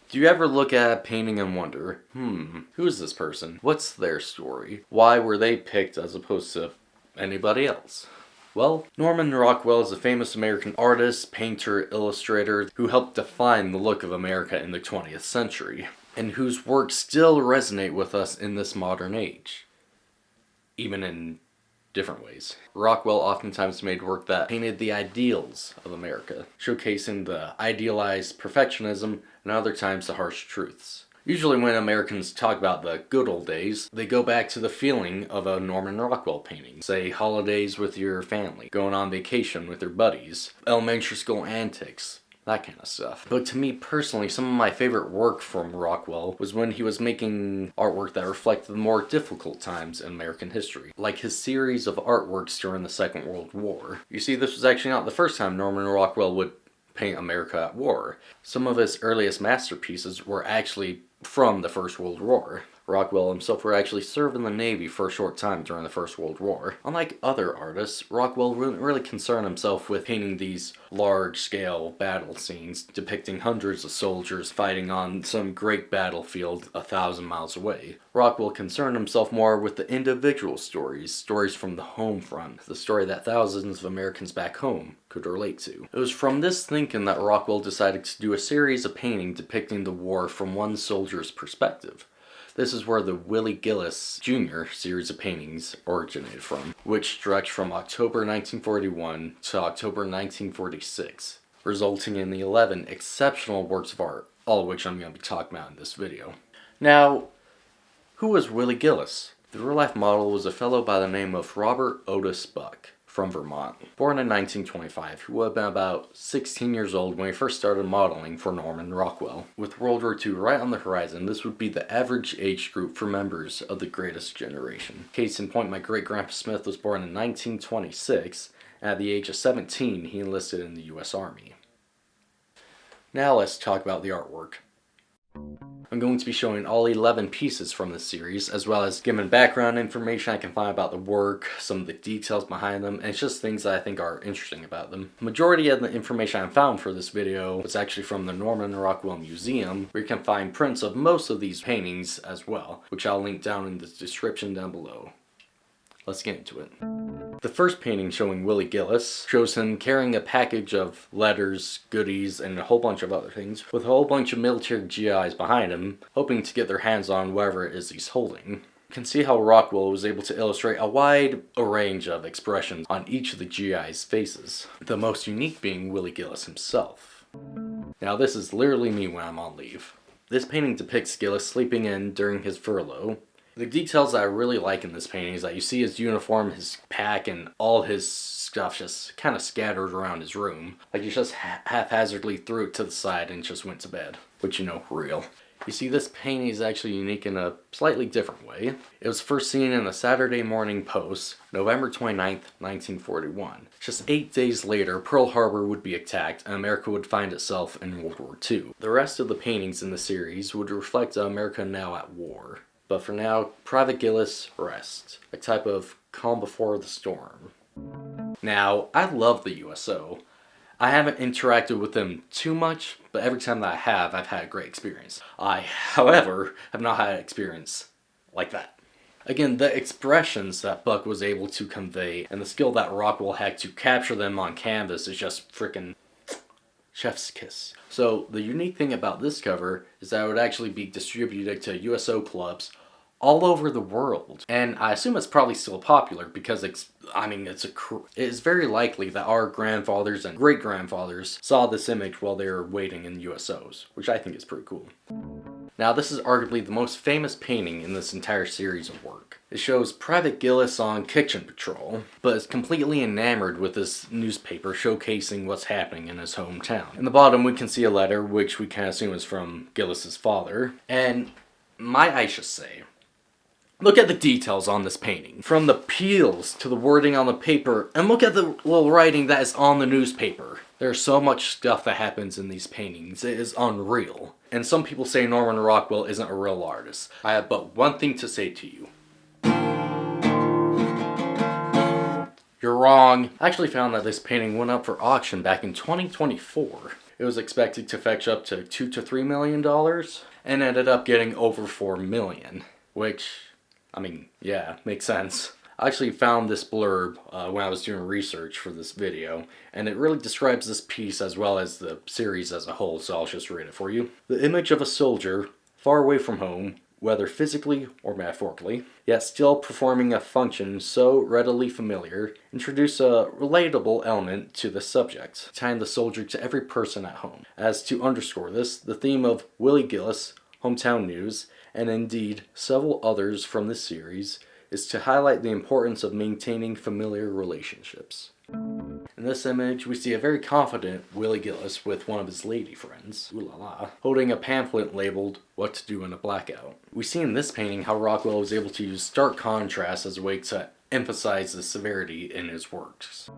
Do you ever look at a painting and wonder, who is this person? What's their story? Why were they picked as opposed to anybody else? Well, Norman Rockwell is a famous American artist, painter, illustrator who helped define the look of America in the 20th century, and whose works still resonate with us in this modern age, even in different ways. Rockwell oftentimes made work that painted the ideals of America, showcasing the idealized perfectionism and other times the harsh truths. Usually when Americans talk about the good old days, they go back to the feeling of a Norman Rockwell painting. Say, holidays with your family, going on vacation with your buddies, elementary school antics, that kind of stuff. But to me personally, some of my favorite work from Rockwell was when he was making artwork that reflected the more difficult times in American history, like his series of artworks during the Second World War. You see, this was actually not the first time Norman Rockwell would paint America at war. Some of his earliest masterpieces were actually from the First World War. Rockwell himself would actually serve in the Navy for a short time during the First World War. Unlike other artists, Rockwell wouldn't really concern himself with painting these large-scale battle scenes depicting hundreds of soldiers fighting on some great battlefield 1,000 miles away. Rockwell concerned himself more with the individual stories from the home front, the story that thousands of Americans back home could relate to. It was from this thinking that Rockwell decided to do a series of paintings depicting the war from one soldier's perspective. This is where the Willie Gillis Jr. series of paintings originated from, which stretched from October 1941 to October 1946, resulting in the 11 exceptional works of art, all of which I'm going to be talking about in this video. Now, who was Willie Gillis? The real-life model was a fellow by the name of Robert Otis Buck from Vermont, born in 1925, who would have been about 16 years old when he first started modeling for Norman Rockwell. With World War II right on the horizon, this would be the average age group for members of the Greatest Generation. Case in point, my great-grandpa Smith was born in 1926, and at the age of 17, he enlisted in the U.S. Army. Now let's talk about the artwork. I'm going to be showing all 11 pieces from this series, as well as giving background information I can find about the work, some of the details behind them, and it's just things that I think are interesting about them. The majority of the information I found for this video was actually from the Norman Rockwell Museum, where you can find prints of most of these paintings as well, which I'll link down in the description down below. Let's get into it. The first painting, showing Willie Gillis, shows him carrying a package of letters, goodies, and a whole bunch of other things, with a whole bunch of military GIs behind him, hoping to get their hands on whatever it is he's holding. You can see how Rockwell was able to illustrate a wide range of expressions on each of the GIs' faces, the most unique being Willie Gillis himself. Now this is literally me when I'm on leave. This painting depicts Gillis sleeping in during his furlough. The details that I really like in this painting is that you see his uniform, his pack, and all his stuff just kind of scattered around his room. Like he just haphazardly threw it to the side and just went to bed. Which, you know, real. You see, this painting is actually unique in a slightly different way. It was first seen in the Saturday Morning Post, November 29th, 1941. Just 8 days later, Pearl Harbor would be attacked and America would find itself in World War II. The rest of the paintings in the series would reflect America now at war. But for now, Private Gillis rests, a type of calm before the storm. Now, I love the USO. I haven't interacted with them too much, but every time that I have, I've had a great experience. I, however, have not had an experience like that. Again, the expressions that Buck was able to convey and the skill that Rockwell had to capture them on canvas is just freaking chef's kiss. So the unique thing about this cover is that it would actually be distributed to USO clubs all over the world. And I assume it's probably still popular because it is very likely that our grandfathers and great-grandfathers saw this image while they were waiting in USOs, which I think is pretty cool. Now this is arguably the most famous painting in this entire series of work. It shows Private Gillis on kitchen patrol, but is completely enamored with this newspaper showcasing what's happening in his hometown. In the bottom we can see a letter which we can assume is from Gillis's father, and might I just say, look at the details on this painting. From the peels to the wording on the paper, and look at the little writing that is on the newspaper. There's so much stuff that happens in these paintings. It is unreal. And some people say Norman Rockwell isn't a real artist. I have but one thing to say to you. You're wrong. I actually found that this painting went up for auction back in 2024. it was expected to fetch up to $2 to $3 million and ended up getting over $4 million, which, I mean, yeah, makes sense. I actually found this blurb when I was doing research for this video, and it really describes this piece as well as the series as a whole, so I'll just read it for you. The image of a soldier far away from home, whether physically or metaphorically, yet still performing a function so readily familiar, introduce a relatable element to the subject, tying the soldier to every person at home. As to underscore this, the theme of Willie Gillis, Hometown News, and indeed several others from this series, is to highlight the importance of maintaining familiar relationships. In this image, we see a very confident Willie Gillis with one of his lady friends, ooh la la, holding a pamphlet labeled What to Do in a Blackout. We see in this painting how Rockwell was able to use stark contrast as a way to emphasize the severity in his works.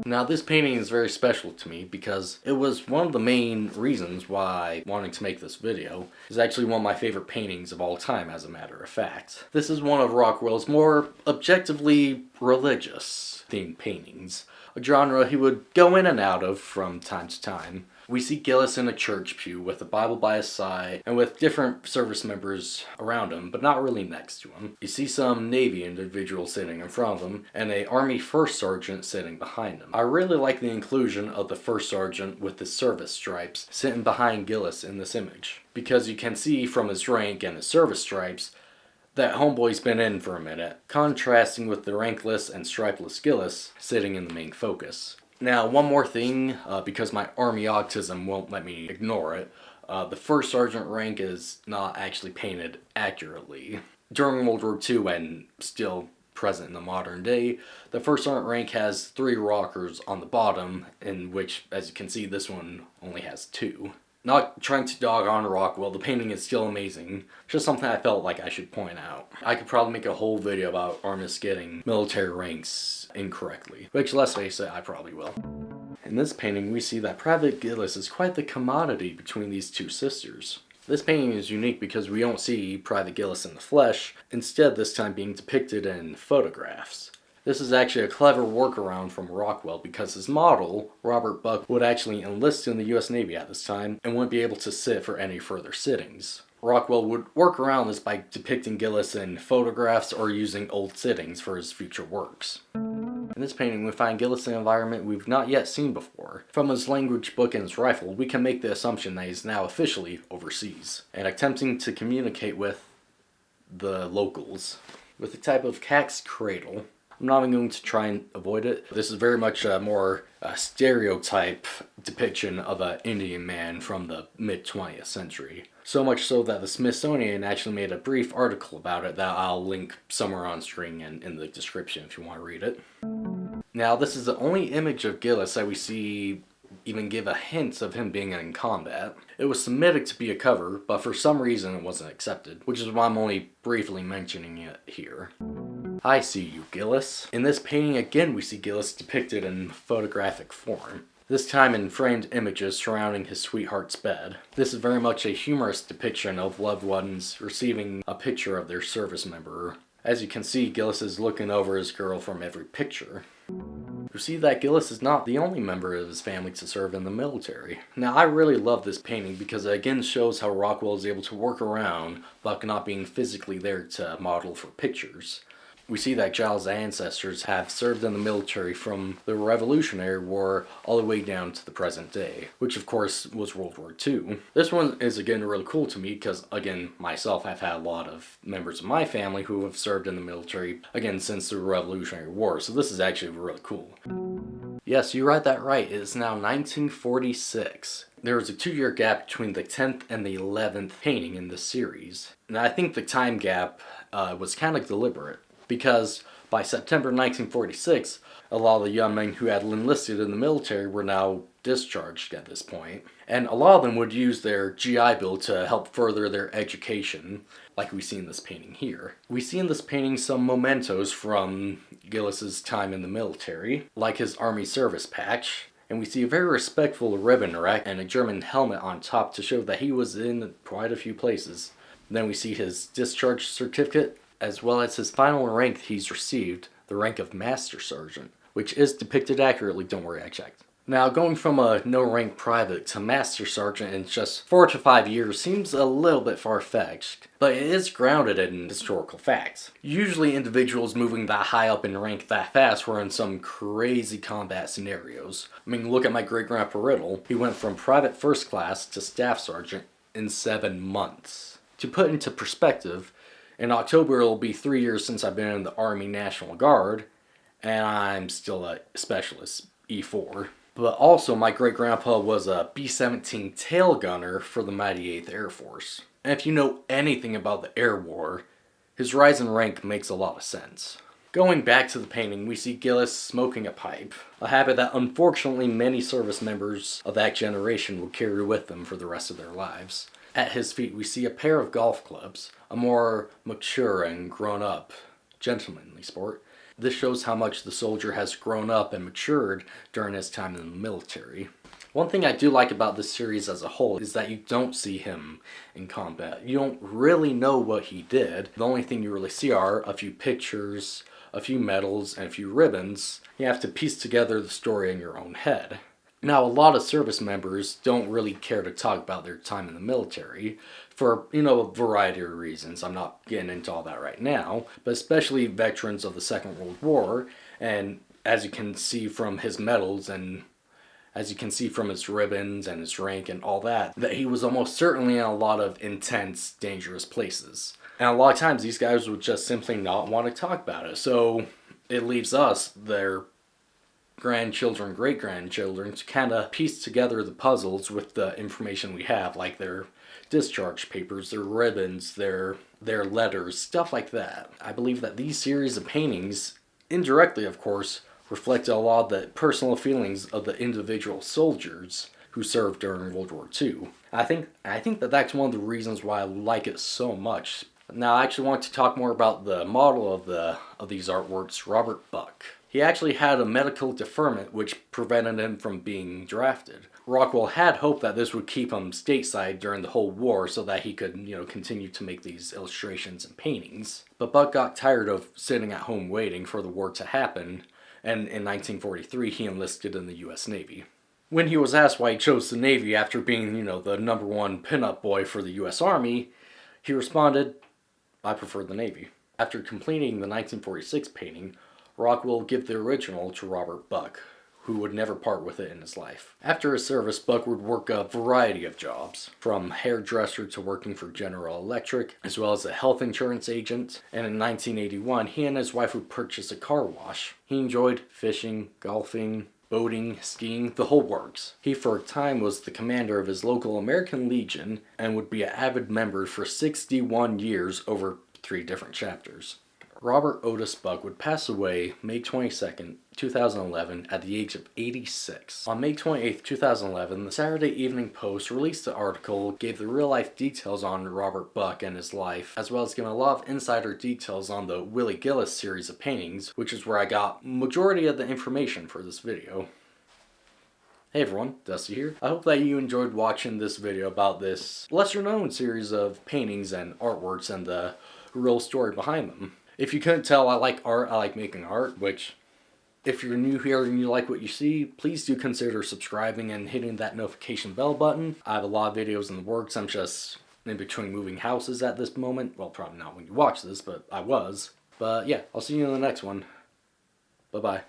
Now, this painting is very special to me because it was one of the main reasons why wanting to make this video. It's actually one of my favorite paintings of all time, as a matter of fact. This is one of Rockwell's more objectively religious themed paintings, a genre he would go in and out of from time to time. We see Gillis in a church pew with a Bible by his side and with different service members around him, but not really next to him. You see some Navy individuals sitting in front of him and a Army First Sergeant sitting behind him. I really like the inclusion of the First Sergeant with his service stripes sitting behind Gillis in this image, because you can see from his rank and his service stripes that homeboy's been in for a minute, contrasting with the rankless and stripeless Gillis sitting in the main focus. Now, one more thing, because my army autism won't let me ignore it, the First Sergeant rank is not actually painted accurately. During World War II and still present in the modern day, the First Sergeant rank has 3 rockers on the bottom, in which, as you can see, this one only has 2. Not trying to dog on Rockwell, the painting is still amazing. Just something I felt like I should point out. I could probably make a whole video about artists getting military ranks incorrectly, which, let's face it, I probably will. In this painting, we see that Private Gillis is quite the commodity between these two sisters. This painting is unique because we don't see Private Gillis in the flesh, instead this time being depicted in photographs. This is actually a clever workaround from Rockwell because his model, Robert Buck, would actually enlist in the US Navy at this time and wouldn't be able to sit for any further sittings. Rockwell would work around this by depicting Gillis in photographs or using old sittings for his future works. In this painting, we find Gillis in an environment we've not yet seen before. From his language book and his rifle, we can make the assumption that he's now officially overseas and attempting to communicate with the locals. With a type of cat's cradle, I'm not even going to try and avoid it. This is very much a more stereotype depiction of an Indian man from the mid-20th century. So much so that the Smithsonian actually made a brief article about it that I'll link somewhere on screen and in the description if you want to read it. Now, this is the only image of Gillis that we see even give a hint of him being in combat. It was submitted to be a cover, but for some reason it wasn't accepted, which is why I'm only briefly mentioning it here. I see you, Gillis. In this painting, again, we see Gillis depicted in photographic form, this time in framed images surrounding his sweetheart's bed. This is very much a humorous depiction of loved ones receiving a picture of their service member. As you can see, Gillis is looking over his girl from every picture. You see that Gillis is not the only member of his family to serve in the military. Now, I really love this painting because it again shows how Rockwell is able to work around Buck not being physically there to model for pictures. We see that Giles' ancestors have served in the military from the Revolutionary War all the way down to the present day, which of course was World War II. This one is again really cool to me because, again, myself, I've had a lot of members of my family who have served in the military, again, since the Revolutionary War, so this is actually really cool. Yes, you read that right, it is now 1946. There was a 2-year gap between the 10th and the 11th painting in this series. And I think the time gap was kind of deliberate, because by September 1946, a lot of the young men who had enlisted in the military were now discharged at this point. And a lot of them would use their GI Bill to help further their education, like we see in this painting here. We see in this painting some mementos from Gillis's time in the military, like his Army service patch, and we see a very respectful ribbon rack and a German helmet on top to show that he was in quite a few places. Then we see his discharge certificate, as well as his final rank he's received, the rank of Master Sergeant, which is depicted accurately, don't worry, I checked. Now, going from a no-rank private to master sergeant in just 4 to 5 years seems a little bit far-fetched, but it is grounded in historical facts. Usually individuals moving that high up in rank that fast were in some crazy combat scenarios. I mean, look at my great-grandpa Riddle. He went from private first class to staff sergeant in 7 months. To put into perspective, in October it'll be 3 years since I've been in the Army National Guard, and I'm still a specialist, E4. But also, my great-grandpa was a B-17 tail gunner for the mighty 8th Air Force. And if you know anything about the Air War, his rise in rank makes a lot of sense. Going back to the painting, we see Gillis smoking a pipe, a habit that unfortunately many service members of that generation will carry with them for the rest of their lives. At his feet, we see a pair of golf clubs, a more mature and grown-up, gentlemanly sport. This shows how much the soldier has grown up and matured during his time in the military. One thing I do like about this series as a whole is that you don't see him in combat. You don't really know what he did. The only thing you really see are a few pictures, a few medals, and a few ribbons. You have to piece together the story in your own head. Now, a lot of service members don't really care to talk about their time in the military for, a variety of reasons. I'm not getting into all that right now, but especially veterans of the Second World War, and as you can see from his medals and as you can see from his ribbons and his rank and all that he was almost certainly in a lot of intense, dangerous places. And a lot of times these guys would just simply not want to talk about it, so it leaves us, their grandchildren, great-grandchildren, to kind of piece together the puzzles with the information we have, like their discharge papers, their ribbons, their letters, stuff like that. I believe that these series of paintings, indirectly of course, reflect a lot of the personal feelings of the individual soldiers who served during World War II. I think that that's one of the reasons why I like it so much. Now, I actually want to talk more about the model of these artworks, Robert Buck. He actually had a medical deferment which prevented him from being drafted. Rockwell had hoped that this would keep him stateside during the whole war so that he could, continue to make these illustrations and paintings. But Buck got tired of sitting at home waiting for the war to happen, and in 1943 he enlisted in the U.S. Navy. When he was asked why he chose the Navy after being, the #1 pinup boy for the U.S. Army, he responded, "I prefer the Navy." After completing the 1946 painting, Rockwell would give the original to Robert Buck, who would never part with it in his life. After his service, Buck would work a variety of jobs, from hairdresser to working for General Electric, as well as a health insurance agent, and in 1981 he and his wife would purchase a car wash. He enjoyed fishing, golfing, boating, skiing, the whole works. He for a time was the commander of his local American Legion and would be an avid member for 61 years over 3 different chapters. Robert Otis Buck would pass away May 22nd, 2011 at the age of 86. On May 28th, 2011, the Saturday Evening Post released an article, gave the real-life details on Robert Buck and his life, as well as giving a lot of insider details on the Willie Gillis series of paintings, which is where I got majority of the information for this video. Hey everyone, Dusty here. I hope that you enjoyed watching this video about this lesser-known series of paintings and artworks and the real story behind them. If you couldn't tell, I like art, I like making art, which, if you're new here and you like what you see, please do consider subscribing and hitting that notification bell button. I have a lot of videos in the works. I'm just in between moving houses at this moment. Well, probably not when you watch this, but I was. But yeah, I'll see you in the next one. Bye-bye.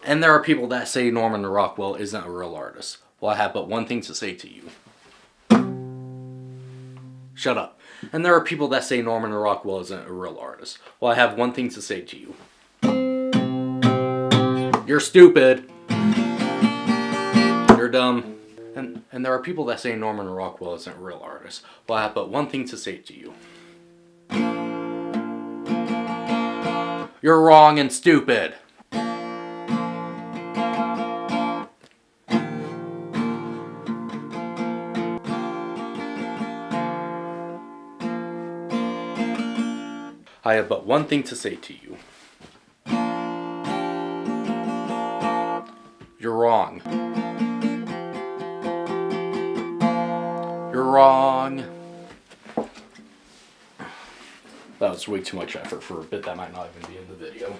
And there are people that say Norman Rockwell isn't a real artist. Well, I have but one thing to say to you. Shut up. And there are people that say Norman Rockwell isn't a real artist. Well, I have one thing to say to you. You're stupid. You're dumb. And there are people that say Norman Rockwell isn't a real artist. Well, I have but one thing to say to you. You're wrong and stupid. I have but one thing to say to you. You're wrong. You're wrong. That was way too much effort for a bit that might not even be in the video.